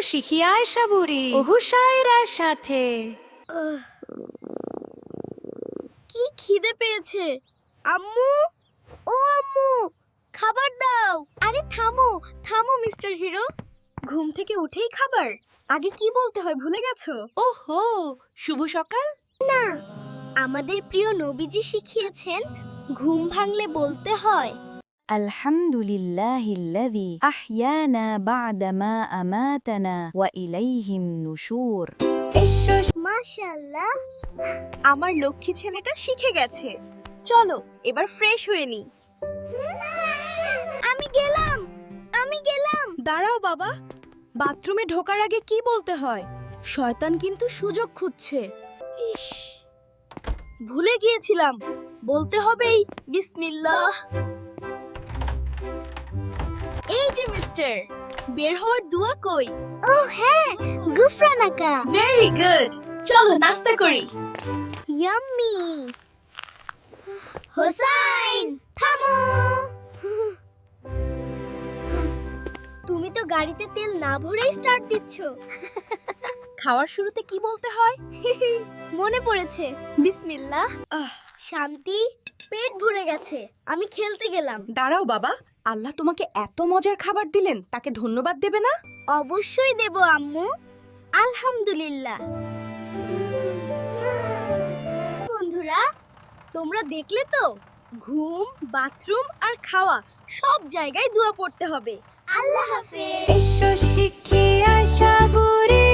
শিখি আয়শা বুড়ি ও হুসায়রার সাথে। কি খিদে পেয়েছে। আম্মু, ও আম্মু, খাবার দাও। আরে থামো থামো মিস্টার হিরো, ঘুম থেকে উঠেই খাবার? আগে কি বলতে হয় ভুলে গেছো? ওহো, শুভ সকাল। না, আমাদের প্রিয় নবীজি শিখিয়েছেন ঘুম ভাঙলে বলতে হয় الحمد لله الذي أحيانا بعدما أماتنا وإليه النشور. মাশাআল্লাহ। আমার লক্ষ্মী ছেলেটা শিখে গেছে। চলো এবার ফ্রেশ হয়ে নি। আমি গেলাম। দাঁড়াও বাবা, বাথরুমে ঢোকার আগে কি বলতে হয়? শয়তান কিন্তু সুযোগ খুঁজছে। ইস, ভুলে গিয়েছিলাম, বলতে হবেই বিসমিল্লাহ। এই যে মিস্টার, বের হওয়ার দোয়া কই? ও হ্যাঁ, গুফরানাকা। ভেরি গুড, চলো নাস্তা করি। ইয়াম্মি। হোসাইন, থামো। তুমি তো গাড়িতে তেল না ভরেই স্টার্ট দিচ্ছ। খাওয়ার শুরুতে কি বলতে হয়? মনে পড়েছে, বিসমিল্লাহ। শান্তি, পেট ভরে গেছে, আমি খেলতে গেলাম। দাঁড়াও বাবা, আল্লাহ তোমাকে এত মজার খাবার দিলেন, তাকে ধন্যবাদ দেবে না? অবশ্যই দেব আম্মু, আলহামদুলিল্লাহ। বন্ধুরা, তোমরা দেখলে তো, ঘুম, বাথরুম আর খাওয়া সব জায়গায় দোয়া পড়তে হবে। আল্লাহ হাফেজ। এসো শিখি আয়শা বুড়ি